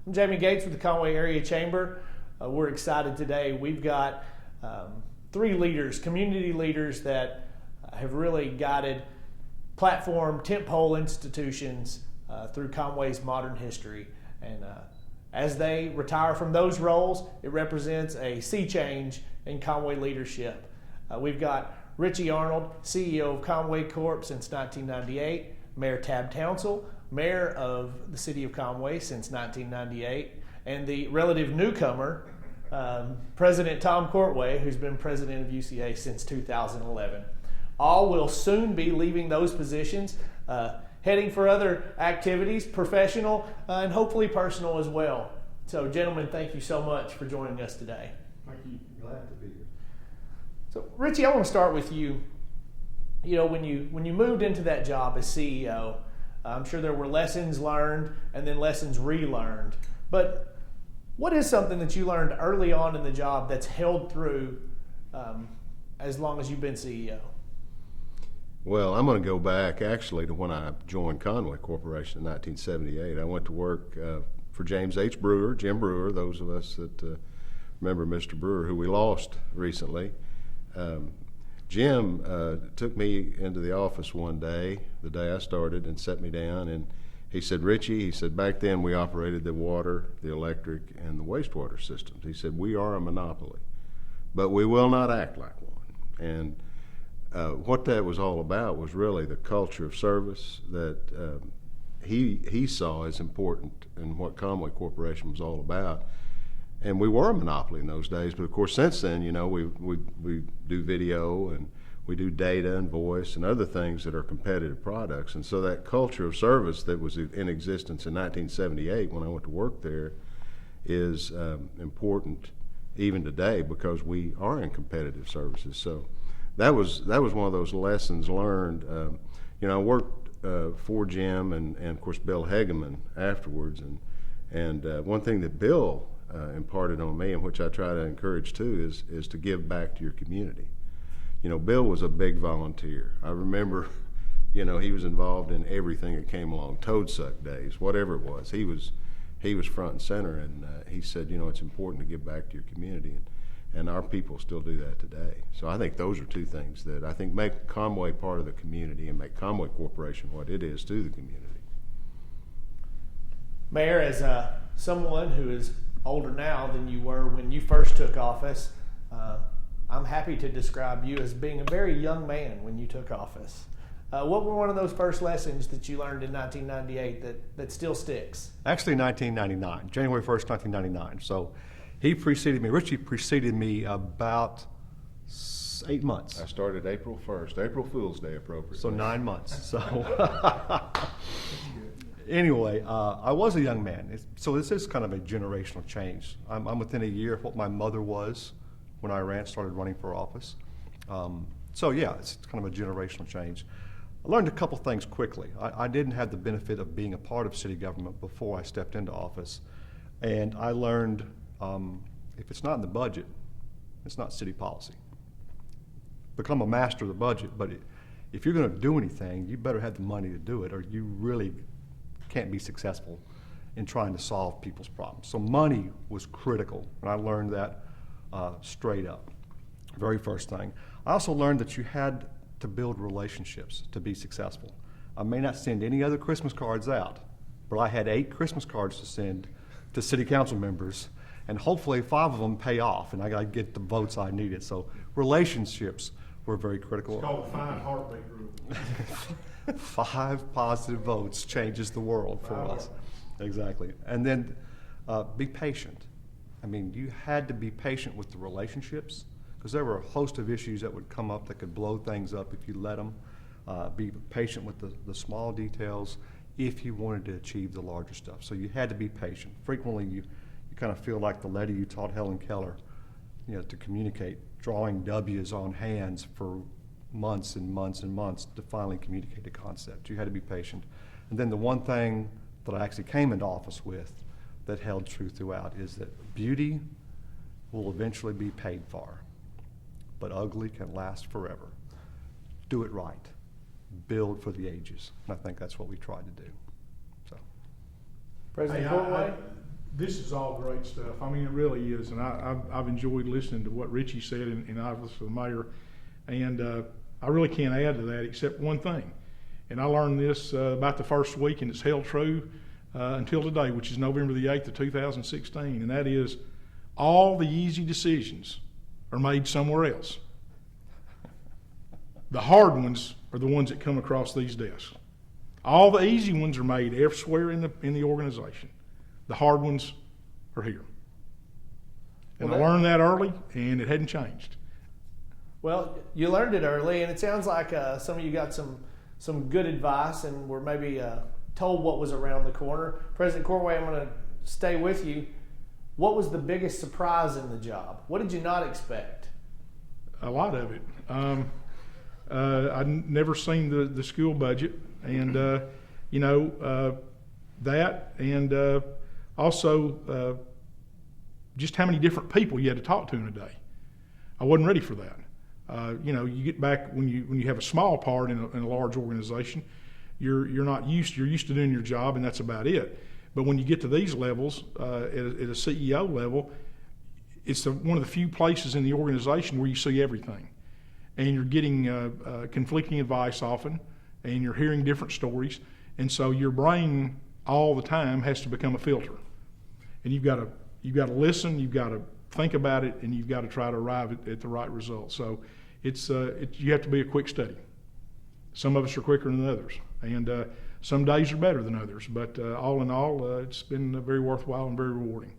I'm Jamie Gates with the Conway Area Chamber. We're excited today. We've got 3 leaders, community leaders that have really guided platform tentpole institutions through Conway's modern history. And as they retire from those roles, it represents a sea change in Conway leadership. We've got Richie Arnold, CEO of Conway Corp since 1998, Mayor Townsell, Mayor of the City of Conway since 1998, and the relative newcomer, President Tom Courtway, who's been president of UCA since 2011. All will soon be leaving those positions, heading for other activities, professional and hopefully personal as well. So, gentlemen, thank you so much for joining us today. Thank you. Glad to be here. So, Richie, I want to start with you. You know, when you moved into that job as CEO, I'm sure there were lessons learned and then lessons relearned. But what is something that you learned early on in the job that's held through as long as you've been CEO? Well, I'm going to go back actually to when I joined Conway Corporation in 1978. I went to work for James H. Brewer, Jim Brewer, those of us that remember Mr. Brewer, who we lost recently. Jim took me into the office one day, the day I started, and set me down, and he said, Richie, he said, back then we operated the water, the electric, and the wastewater systems. He said, we are a monopoly, but we will not act like one. And what that was all about was really the culture of service that he saw as important and what Conway Corporation was all about. And we were a monopoly in those days, but of course since then, you know, we do video and we do data and voice and other things that are competitive products. And so that culture of service that was in existence in 1978 when I went to work there is important even today because we are in competitive services. So that was one of those lessons learned. You know, I worked for Jim and of course Bill Hegeman afterwards, and one thing that Bill imparted on me, and which I try to encourage too, is to give back to your community. You know, Bill was a big volunteer. I remember, you know, he was involved in everything that came along, toad suck days, whatever it was. He was front and center, and he said, you know, it's important to give back to your community, and our people still do that today. So I think those are 2 things that I think make Conway part of the community and make Conway Corporation what it is to the community. Mayor, as someone who is older now than you were when you first took office, I'm happy to describe you as being a very young man when you took office. What were one of those first lessons that you learned in 1998 that still sticks? Actually, 1999, January 1st, 1999. So he preceded me, Richie preceded me about 8 months. I started April 1st, April Fool's Day appropriate. So 9 months. So anyway, I was a young man. So this is kind of a generational change. I'm within a year of what my mother was when I started running for office. So yeah, it's kind of a generational change. I learned a couple things quickly. I didn't have the benefit of being a part of city government before I stepped into office. And I learned if it's not in the budget, it's not city policy. Become a master of the budget, but if you're going to do anything, you better have the money to do it, or you really can't be successful in trying to solve people's problems. So money was critical, and I learned that straight up. Very first thing. I also learned that you had to build relationships to be successful. I may not send any other Christmas cards out, but I had 8 Christmas cards to send to city council members, and hopefully 5 of them pay off, and I got to get the votes I needed. So relationships were very critical. It's called 5 heartbeat rule. 5 positive votes changes the world for us. Exactly. And then be patient. I mean, you had to be patient with the relationships because there were a host of issues that would come up that could blow things up if you let them. Be patient with the small details if you wanted to achieve the larger stuff. So you had to be patient. Frequently, you kind of feel like the lady you taught Helen Keller, you know, to communicate, drawing W's on hands for months and months and months to finally communicate a concept. You had to be patient. And then the one thing that I actually came into office with that held true throughout is that beauty will eventually be paid for, but ugly can last forever. Do it right. Build for the ages. And I think that's what we tried to do. So, President Hey, Courtway? This is all great stuff. I mean, it really is, and I've enjoyed listening to what Richie said in office for the mayor, and I really can't add to that except one thing. And I learned this about the first week, and it's held true until today, which is November the 8th of 2016, and that is all the easy decisions are made somewhere else. The hard ones are the ones that come across these desks. All the easy ones are made elsewhere in the organization. The hard ones are here. And I learned that early, and it hadn't changed. Well, you learned it early, and it sounds like some of you got some good advice and were maybe told what was around the corner. President Courtway, I'm going to stay with you. What was the biggest surprise in the job? What did you not expect? A lot of it. I'd never seen the school budget, and that, and also just how many different people you had to talk to in a day. I wasn't ready for that. You get back when you have a small part in a large organization, you're used to doing your job, and that's about it. But when you get to these levels, at a CEO level, it's one of the few places in the organization where you see everything, and you're getting conflicting advice often, and you're hearing different stories, and so your brain all the time has to become a filter, and you've got to listen, you've got to think about it, and you've got to try to arrive at the right result. So you have to be a quick study. Some of us are quicker than others, and some days are better than others, but all in all, it's been very worthwhile and very rewarding.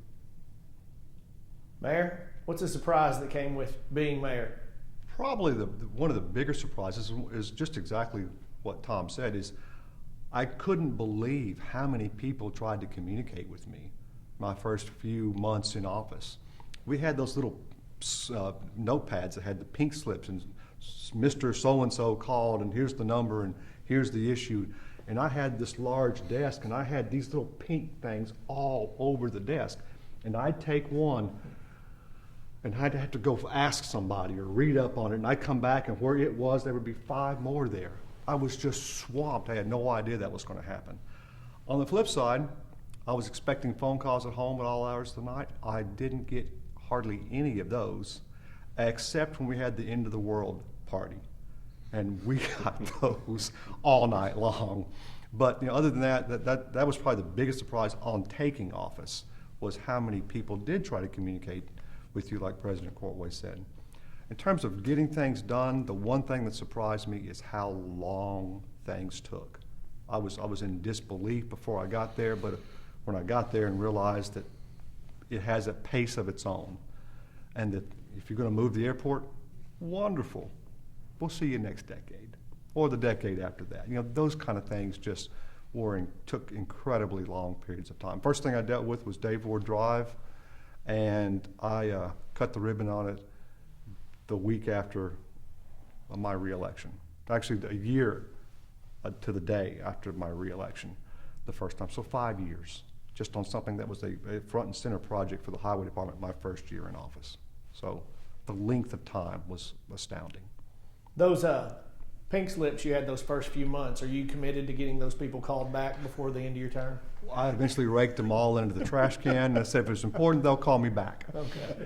Mayor, what's a surprise that came with being mayor? Probably one of the bigger surprises is just exactly what Tom said, is I couldn't believe how many people tried to communicate with me my first few months in office. We had those little notepads that had the pink slips, and Mr. So-and-so called, and here's the number, and here's the issue. And I had this large desk, and I had these little pink things all over the desk. And I'd take one, and I'd have to go ask somebody or read up on it, and I'd come back, and where it was, there would be 5 more there. I was just swamped. I had no idea that was going to happen. On the flip side, I was expecting phone calls at home at all hours of the night. I didn't get hardly any of those, except when we had the end of the world party. And we got those all night long. But other than that was probably the biggest surprise on taking office, was how many people did try to communicate with you, like President Courtway said. In terms of getting things done, the one thing that surprised me is how long things took. I was in disbelief before I got there, but when I got there and realized that it has a pace of its own, and that if you're going to move the airport, wonderful. We'll see you next decade, or the decade after that. Those kind of things just took incredibly long periods of time. First thing I dealt with was Dave Ward Drive, and I cut the ribbon on it the week after my reelection. Actually, a year to the day after my reelection, the first time. So 5 years, just on something that was a front and center project for the highway department my first year in office. So the length of time was astounding. Those pink slips you had those first few months, are you committed to getting those people called back before the end of your term? I eventually raked them all into the trash can, and I said if it's important, they'll call me back. Okay.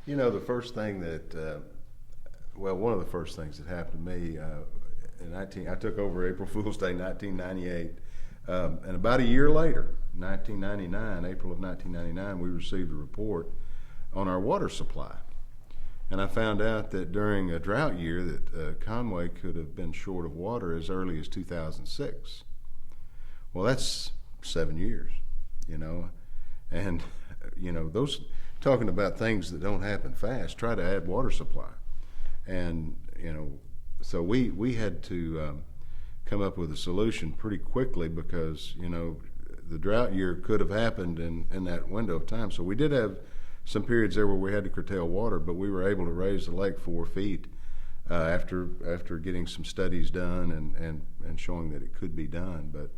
The first thing that, one of the first things that happened to me, I took over April Fool's Day 1998, and about a year later, 1999, April of 1999, we received a report on our water supply. And I found out that during a drought year that Conway could have been short of water as early as 2006. Well, that's 7 years, and those, talking about things that don't happen fast, try to add water supply. And so we had to come up with a solution pretty quickly, because the drought year could have happened in that window of time. So we did have some periods there where we had to curtail water, but we were able to raise the lake 4 feet after getting some studies done and showing that it could be done. But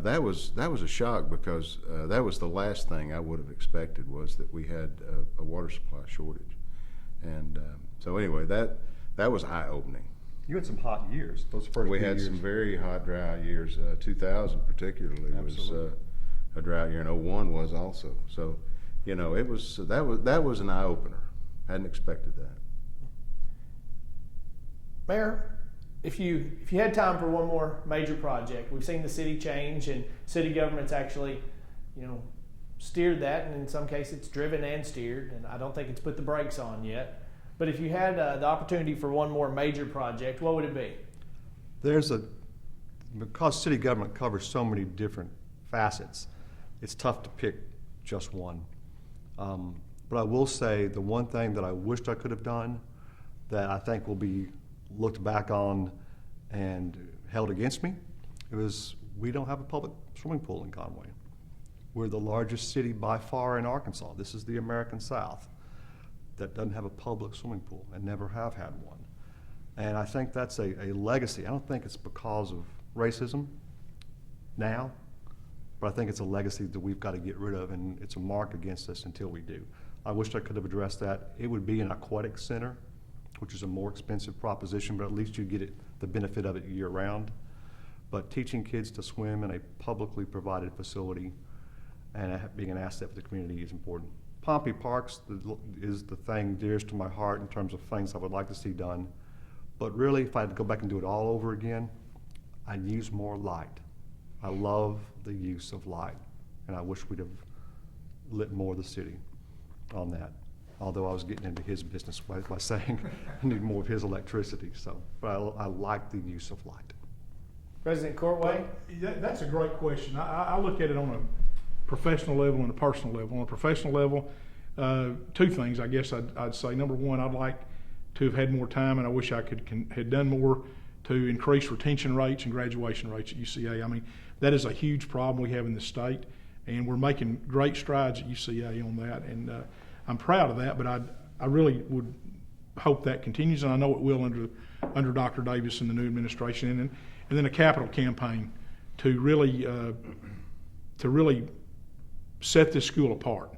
that was a shock, because that was the last thing I would have expected, was that we had a water supply shortage. And so anyway, that was eye-opening. You had some hot years, those first We few had years. some very hot, dry years. 2000 particularly a drought year, and '01 was also. So, you know, that was an eye opener. Hadn't expected that. Mayor, if you had time for one more major project, we've seen the city change, and city government's actually, you know, steered that, and in some cases it's driven and steered, and I don't think it's put the brakes on yet. But if you had the opportunity for one more major project, what would it be? Because city government covers so many different facets, it's tough to pick just one. But I will say the one thing that I wished I could have done that I think will be looked back on and held against me, it was we don't have a public swimming pool in Conway. We're the largest city by far in Arkansas. This is the American South that doesn't have a public swimming pool and never have had one. And I think that's a legacy. I don't think it's because of racism now, but I think it's a legacy that we've got to get rid of, and it's a mark against us until we do. I wish I could have addressed that. It would be an aquatic center, which is a more expensive proposition, but at least you get the benefit of it year round. But teaching kids to swim in a publicly provided facility and being an asset for the community is important. Pompey Parks is the thing dearest to my heart in terms of things I would like to see done. But really, if I had to go back and do it all over again, I'd use more light. I love the use of light, and I wish we'd have lit more of the city on that. Although I was getting into his business by saying I need more of his electricity. So, but I like the use of light. President Courtway? That's a great question. I look at it on a professional level and a personal level. On a professional level, two things I guess I'd say. Number one, I'd like to have had more time, and I wish I had done more to increase retention rates and graduation rates at UCA. I mean, that is a huge problem we have in the state, and we're making great strides at UCA on that, and I'm proud of that, but I really would hope that continues, and I know it will under Dr. Davis and the new administration, and then a capital campaign to really set this school apart,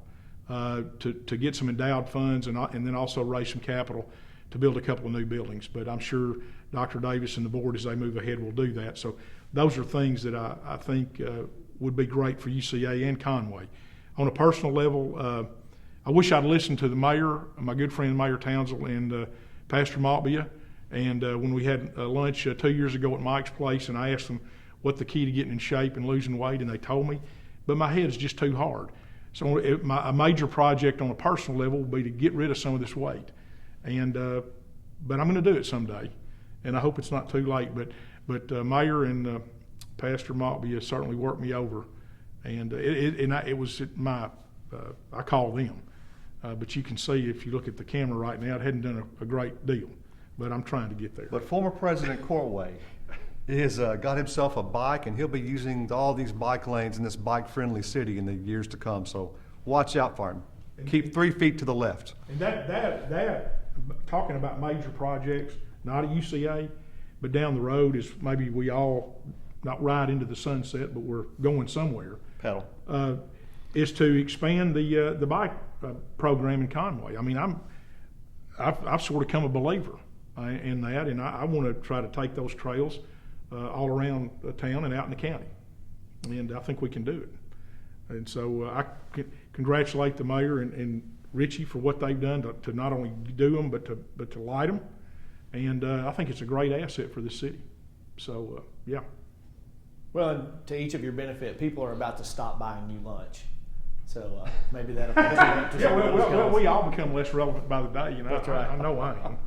to get some endowed funds and then also raise some capital to build a couple of new buildings. But I'm sure Dr. Davis and the board, as they move ahead, will do that. So those are things that I think would be great for UCA and Conway. On a personal level, I wish I'd listened to the mayor, my good friend Mayor Townsell, and Pastor Maltbia. And when we had lunch 2 years ago at Mike's place, and I asked them what the key to getting in shape and losing weight, and they told me, but my head's just too hard. So a major project on a personal level would be to get rid of some of this weight. And but I'm going to do it someday, and I hope it's not too late. But Mayor and Pastor Maltbia certainly worked me over, and it was my I call them. But you can see if you look at the camera right now, it hadn't done a great deal, but I'm trying to get there. But former President Courtway has got himself a bike, and he'll be using all these bike lanes in this bike-friendly city in the years to come. So watch out for him. Keep 3 feet to the left. And that talking about major projects, not at UCA, but down the road is maybe we all not ride into the sunset, but we're going somewhere. Pedal. Is to expand the bike program in Conway. I mean, I've sort of become a believer in that, and I want to try to take those trails all around the town and out in the county, and I think we can do it. And so I congratulate the mayor and Richie for what they've done to not only do them but to light them, and I think it's a great asset for the city. So yeah. Well, and to each of your benefit, people are about to stop buying you lunch. So maybe that'll contribute to some of those well, goals. we all become less relevant by the day, you know. That's right. I know I am.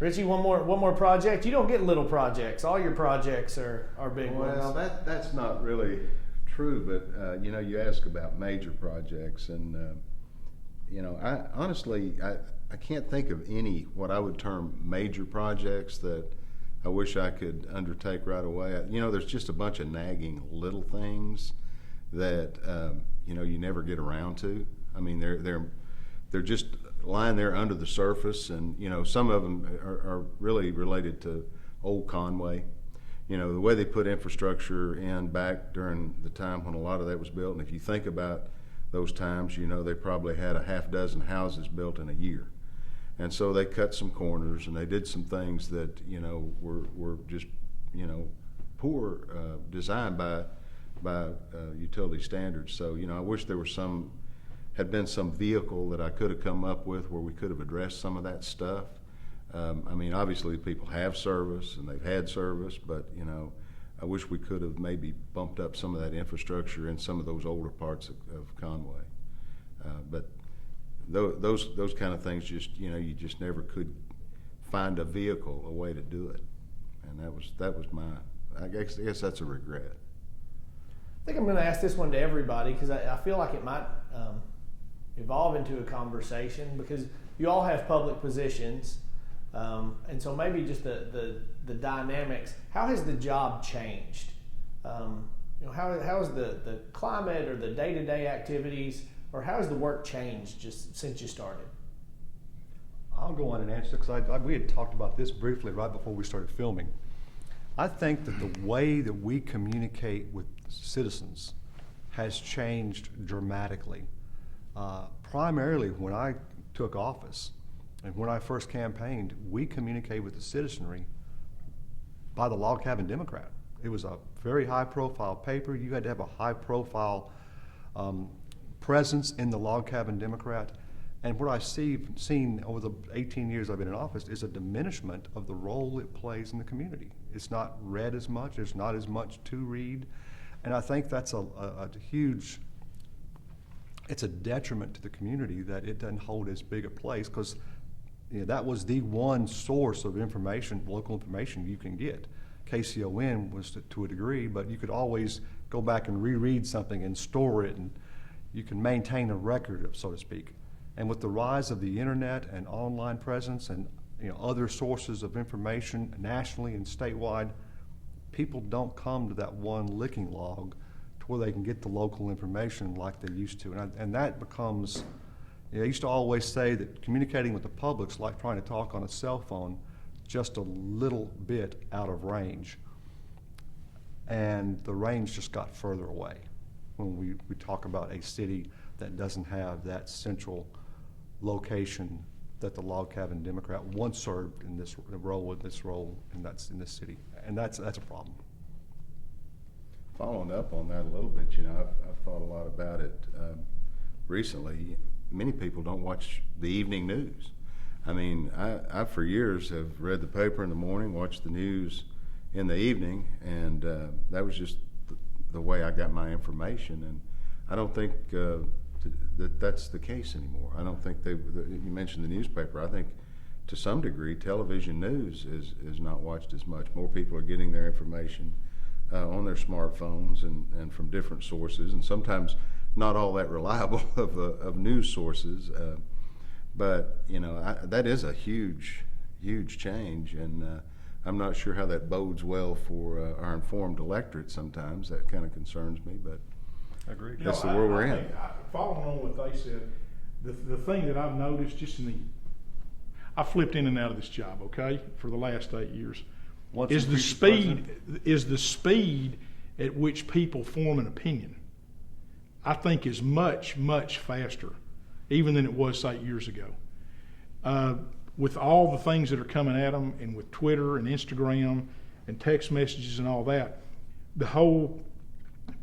Richie, one more project. You don't get little projects. All your projects are big ones. Well, that's not really true, but you know, you ask about major projects, and you know, I honestly can't think of any what I would term major projects that I wish I could undertake right away. You know, there's just a bunch of nagging little things that you know, you never get around to. I mean, they're just lying there under the surface, and you know, some of them are really related to old Conway. You know, the way they put infrastructure in back during the time when a lot of that was built, and if you think about those times, you know, they probably had a half dozen houses built in a year. And so they cut some corners, and they did some things that, you know, were just, you know, poor design by by utility standards. So, I wish there was had been some vehicle that I could have come up with where we could have addressed some of that stuff. Obviously people have service and they've had service, but, I wish we could have maybe bumped up some of that infrastructure in some of those older parts of Conway. But those kind of things you just never could find a vehicle, a way to do it. And that was I guess that's a regret. I think I'm going to ask this one to everybody because I feel like it might evolve into a conversation because you all have public positions, and so maybe just the dynamics. How has the job changed? How has the climate or the day-to-day activities, or how has the work changed just since you started? I'll go on and answer because we had talked about this briefly right before we started filming. I think that the way that we communicate with citizens has changed dramatically. Primarily when I took office and when I first campaigned, we communicated with the citizenry by the Log Cabin Democrat. It was a very high-profile paper. You had to have a high-profile presence in the Log Cabin Democrat. And what I've seen over the 18 years I've been in office is a diminishment of the role it plays in the community. It's not read as much. There's not as much to read. And I think that's a huge, it's a detriment to the community that it doesn't hold as big a place because that was the one source of information, local information you can get. KCON was to a degree, but you could always go back and reread something and store it, and you can maintain a record, so to speak. And with the rise of the internet and online presence and other sources of information nationally and statewide, people don't come to that one licking log to where they can get the local information like they used to. And that becomes, I used to always say that communicating with the public's like trying to talk on a cell phone, just a little bit out of range. And the range just got further away when we talk about a city that doesn't have that central location that the Log Cabin Democrat once served in this role, and that's in this city, and that's a problem. Following up on that a little bit, I've thought a lot about it recently. Many people don't watch the evening news. I for years have read the paper in the morning, watched the news in the evening, and that was just the way I got my information. And I don't think that's the case anymore. I don't think you mentioned the newspaper. I think to some degree television news is not watched as much. More people are getting their information on their smartphones and from different sources, and sometimes not all that reliable of news sources. But that is a huge change, and I'm not sure how that bodes well for our informed electorate. Sometimes that kind of concerns me, but Agreed. That's the world we're in. Following on what they said, the thing that I've noticed I flipped in and out of this job, okay, for the last 8 years, is the speed at which people form an opinion, I think is much, much faster, even than it was 8 years ago. With all the things that are coming at them, and with Twitter and Instagram and text messages and all that, the whole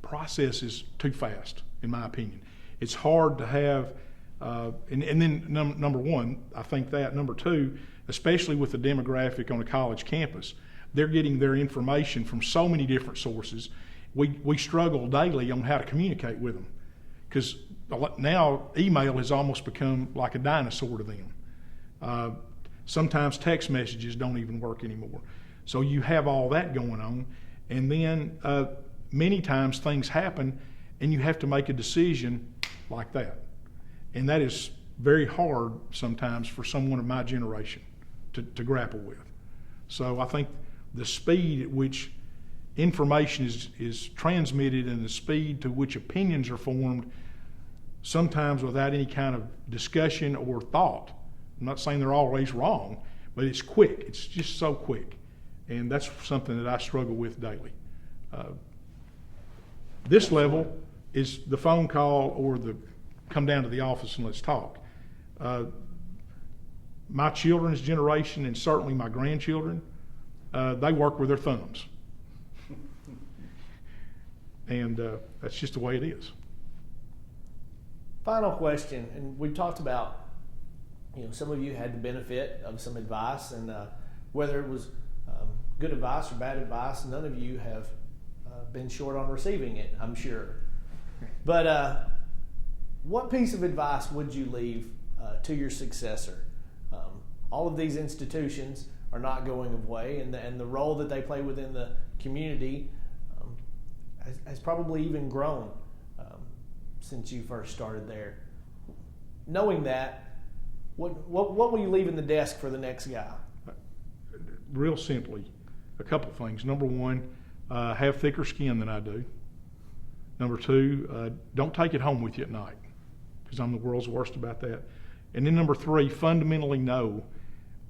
process is too fast, in my opinion. It's hard to have, and then number one, I think that. Number two, especially with the demographic on a college campus, they're getting their information from so many different sources. We struggle daily on how to communicate with them, because now email has almost become like a dinosaur to them. Sometimes text messages don't even work anymore. So you have all that going on, and then many times things happen and you have to make a decision like that. And that is very hard sometimes for someone of my generation to grapple with. So I think the speed at which information is transmitted and the speed to which opinions are formed, sometimes without any kind of discussion or thought. I'm not saying they're always wrong, but it's quick. It's just so quick. And that's something that I struggle with daily. This level is the phone call or the come down to the office and let's talk. My children's generation, and certainly my grandchildren, they work with their thumbs. and that's just the way it is. Final question, and we've talked about, some of you had the benefit of some advice, and whether it was good advice or bad advice, none of you have been short on receiving it, I'm sure. But what piece of advice would you leave to your successor? All of these institutions are not going away, and the role that they play within the community has probably even grown since you first started there. Knowing that, what will you leave in the desk for the next guy? Real simply, a couple of things. Number one, have thicker skin than I do. Number two, don't take it home with you at night, because I'm the world's worst about that. And then number three, fundamentally know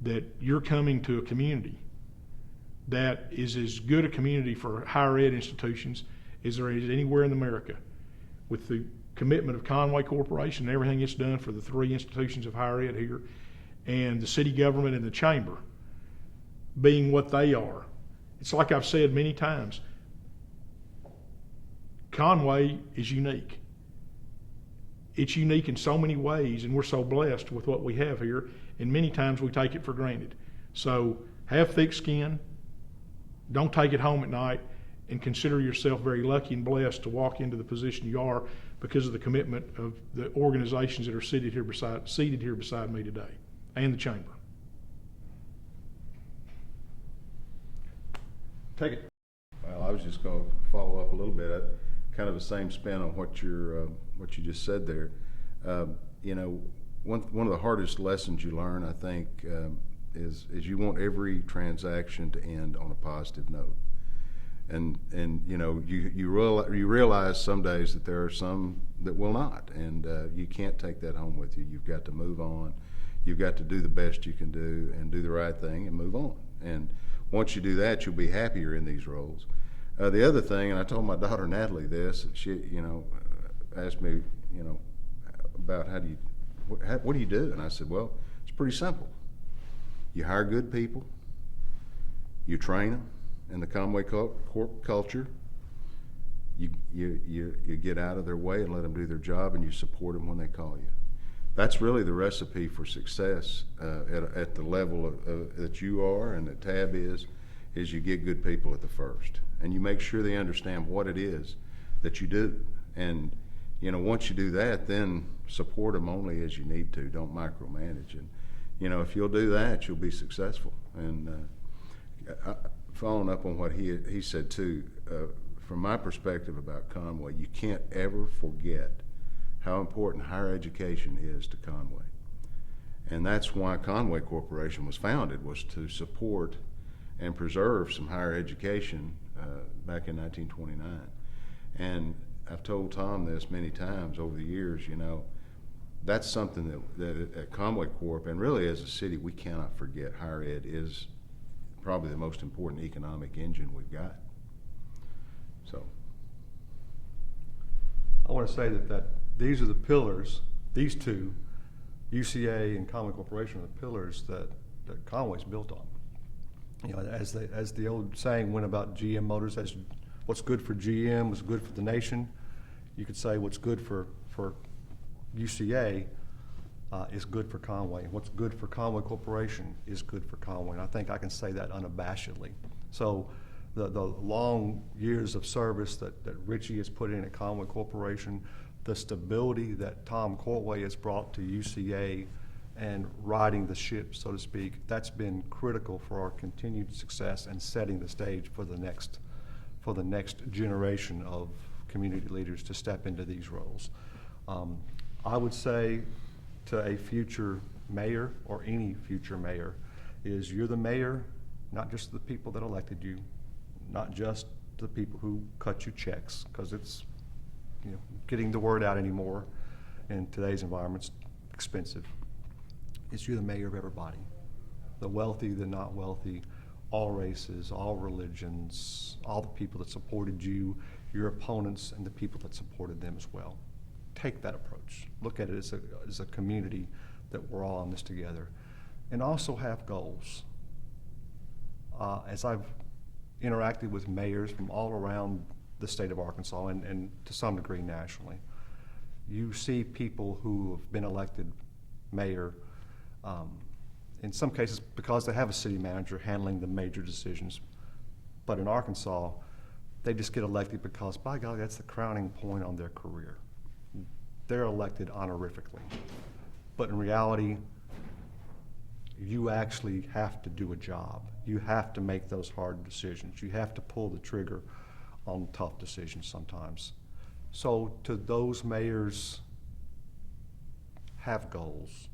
that you're coming to a community that is as good a community for higher ed institutions as there is anywhere in America. With the commitment of Conway Corporation and everything it's done for the 3 institutions of higher ed here, and the city government and the chamber being what they are. It's like I've said many times, Conway is unique. It's unique in so many ways, and we're so blessed with what we have here, and many times we take it for granted. So have thick skin, don't take it home at night, and consider yourself very lucky and blessed to walk into the position you are because of the commitment of the organizations that are seated here beside me today, and the chamber. Take it. Well, I was just going to follow up a little bit, kind of the same spin on what you just said there. One of the hardest lessons you learn, I think, is you want every transaction to end on a positive note. And you realize some days that there are some that will not, and you can't take that home with you. You've got to move on. You've got to do the best you can do and do the right thing and move on. And once you do that, you'll be happier in these roles. The other thing, and I told my daughter Natalie this, she asked me about what do you do? And I said, well, it's pretty simple. You hire good people, you train them in the Conway Corp culture, you get out of their way and let them do their job, and you support them when they call you. That's really the recipe for success at the level that you are and that Tab is you get good people at the first, and you make sure they understand what it is that you do. And once you do that, then support them only as you need to. Don't micromanage. And if you'll do that, you'll be successful. And following up on what he said too, from my perspective about Conway, you can't ever forget how important higher education is to Conway. And that's why Conway Corporation was founded, was to support and preserve some higher education back in 1929. And I've told Tom this many times over the years, that's something that at Conway Corp, and really as a city, we cannot forget. Higher ed is probably the most important economic engine we've got. So I want to say that these are the pillars, these two, UCA and Conway Corporation, are the pillars that Conway's built on. As the old saying went about GM Motors, as what's good for GM was good for the nation. You could say what's good for UCA is good for Conway. What's good for Conway Corporation is good for Conway. And I think I can say that unabashedly. So the long years of service that Richie has put in at Conway Corporation, the stability that Tom Courtway has brought to UCA and riding the ship, so to speak, that's been critical for our continued success and setting the stage for the next generation of community leaders to step into these roles. I would say to a future mayor or any future mayor is you're the mayor, not just the people that elected you, not just the people who cut you checks, because it's getting the word out anymore in today's environment's expensive. It's you're the mayor of everybody, the wealthy, the not wealthy, all races, all religions, all the people that supported you, your opponents, and the people that supported them as well. Take that approach. Look at it as a community that we're all in this together. And also have goals. As I've interacted with mayors from all around the state of Arkansas and to some degree nationally. You see people who have been elected mayor, in some cases because they have a city manager handling the major decisions. But in Arkansas, they just get elected because, by golly, that's the crowning point on their career. They're elected honorifically. But in reality, you actually have to do a job. You have to make those hard decisions. You have to pull the trigger on tough decisions sometimes. So to those mayors, have goals.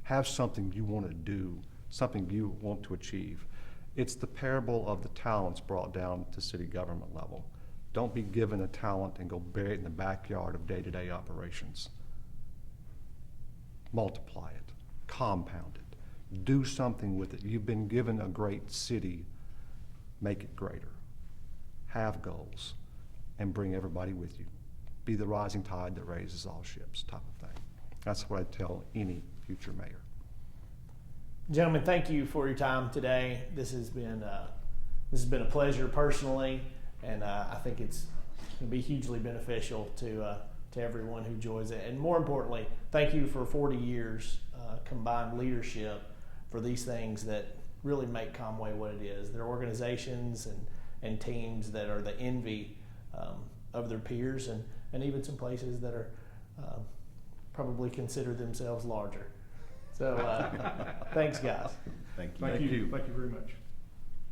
Have something you want to do, something you want to achieve. It's the parable of the talents brought down to city government level. Don't be given a talent and go bury it in the backyard of day-to-day operations. Multiply it, compound it, do something with it. You've been given a great city, make it greater. Have goals and bring everybody with you. Be the rising tide that raises all ships, type of thing. That's what I tell any future mayor. Gentlemen, thank you for your time today. This has been a pleasure personally, and I think it's going to be hugely beneficial to everyone who joins it. And more importantly, thank you for 40 years combined leadership for these things that really make Conway what it is. They're organizations and teams that are the envy of their peers, and even some places that are probably consider themselves larger. So thanks, guys. Thank you. Thank you very much.